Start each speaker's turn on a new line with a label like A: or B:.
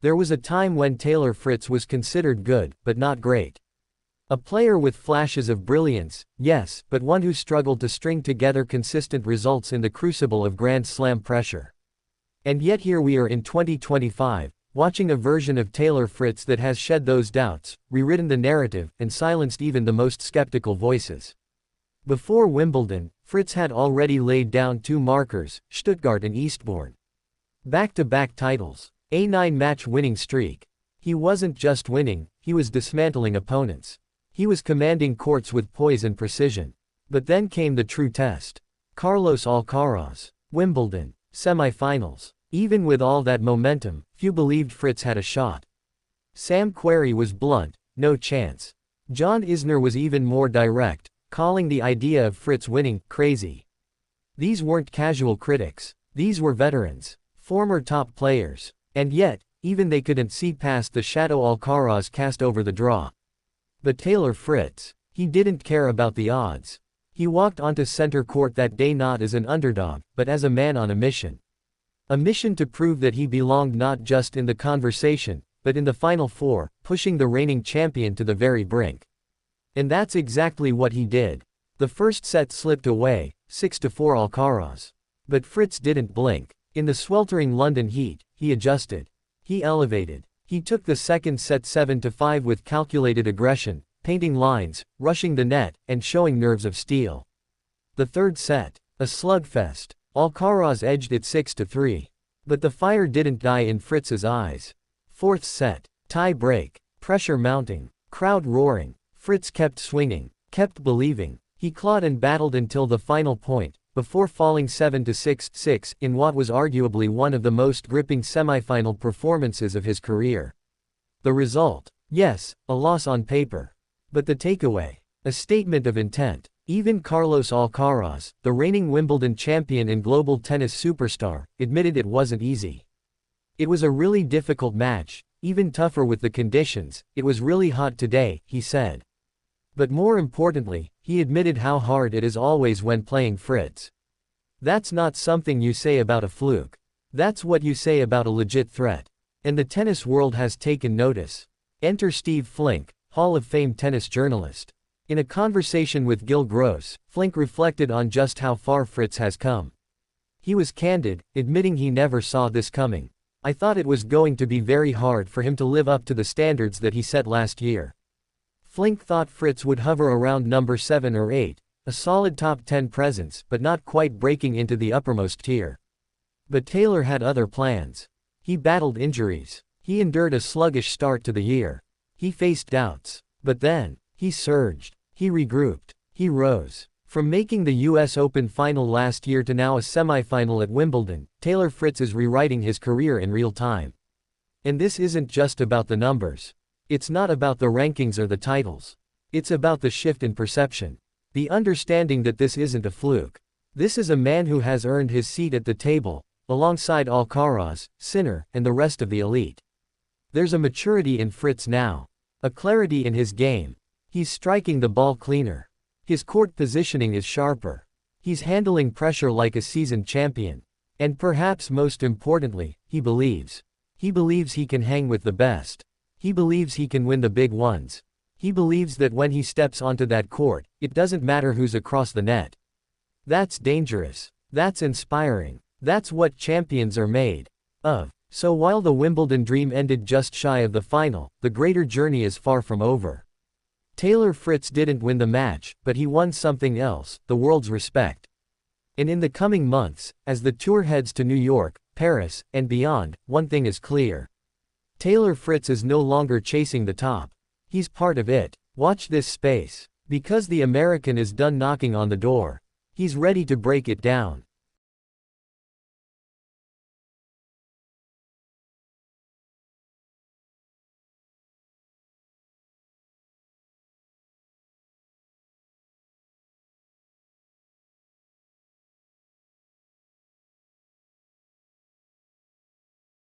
A: There was a time when Taylor Fritz was considered good, but not great. A player with flashes of brilliance, yes, but one who struggled to string together consistent results in the crucible of Grand Slam pressure. And yet here we are in 2025, watching a version of Taylor Fritz that has shed those doubts, rewritten the narrative, and silenced even the most skeptical voices. Before Wimbledon, Fritz had already laid down 2 markers, Stuttgart and Eastbourne. Back-to-back titles. A 9-match winning streak. He wasn't just winning, he was dismantling opponents. He was commanding courts with poise and precision. But then came the true test. Carlos Alcaraz. Wimbledon. Semifinals. Even with all that momentum, few believed Fritz had a shot. Sam Querrey was blunt, no chance. John Isner was even more direct, calling the idea of Fritz winning crazy. These weren't casual critics. These were veterans. Former top players. And yet, even they couldn't see past the shadow Alcaraz cast over the draw. But Taylor Fritz, he didn't care about the odds. He walked onto center court that day not as an underdog, but as a man on a mission. A mission to prove that he belonged not just in the conversation, but in the Final Four, pushing the reigning champion to the very brink. And that's exactly what he did. The first set slipped away, 6-4 Alcaraz. But Fritz didn't blink. In the sweltering London heat, he adjusted. He elevated. He took the second set 7-5 with calculated aggression, painting lines, rushing the net, and showing nerves of steel. The third set, a slugfest. Alcaraz edged it 6-3. But the fire didn't die in Fritz's eyes. Fourth set, tie break, pressure mounting, crowd roaring. Fritz kept swinging, kept believing. He clawed and battled until the final point, before falling 7-6 in what was arguably one of the most gripping semifinal performances of his career. The result? Yes, a loss on paper. But the takeaway? A statement of intent. Even Carlos Alcaraz, the reigning Wimbledon champion and global tennis superstar, admitted it wasn't easy. It was a really difficult match, even tougher with the conditions. It was really hot today, he said. But more importantly, he admitted how hard it is always when playing Fritz. That's not something you say about a fluke. That's what you say about a legit threat. And the tennis world has taken notice. Enter Steve Flink, Hall of Fame tennis journalist. In a conversation with Gil Gross, Flink reflected on just how far Fritz has come. He was candid, admitting he never saw this coming. I thought it was going to be very hard for him to live up to the standards that he set last year. Flink thought Fritz would hover around number 7 or 8, a solid top 10 presence but not quite breaking into the uppermost tier. But Taylor had other plans. He battled injuries. He endured a sluggish start to the year. He faced doubts. But then, he surged. He regrouped. He rose. From making the US Open final last year to now a semifinal at Wimbledon, Taylor Fritz is rewriting his career in real time. And this isn't just about the numbers. It's not about the rankings or the titles. It's about the shift in perception. The understanding that this isn't a fluke. This is a man who has earned his seat at the table, alongside Alcaraz, Sinner, and the rest of the elite. There's a maturity in Fritz now. A clarity in his game. He's striking the ball cleaner. His court positioning is sharper. He's handling pressure like a seasoned champion. And perhaps most importantly, he believes. He believes he can hang with the best. He believes he can win the big ones. He believes that when he steps onto that court, it doesn't matter who's across the net. That's dangerous. That's inspiring. That's what champions are made of. So while the Wimbledon dream ended just shy of the final, the greater journey is far from over. Taylor Fritz didn't win the match, but he won something else, the world's respect. And in the coming months, as the tour heads to New York, Paris, and beyond, one thing is clear. Taylor Fritz is no longer chasing the top. He's part of it. Watch this space. Because the American is done knocking on the door. He's ready to break it down.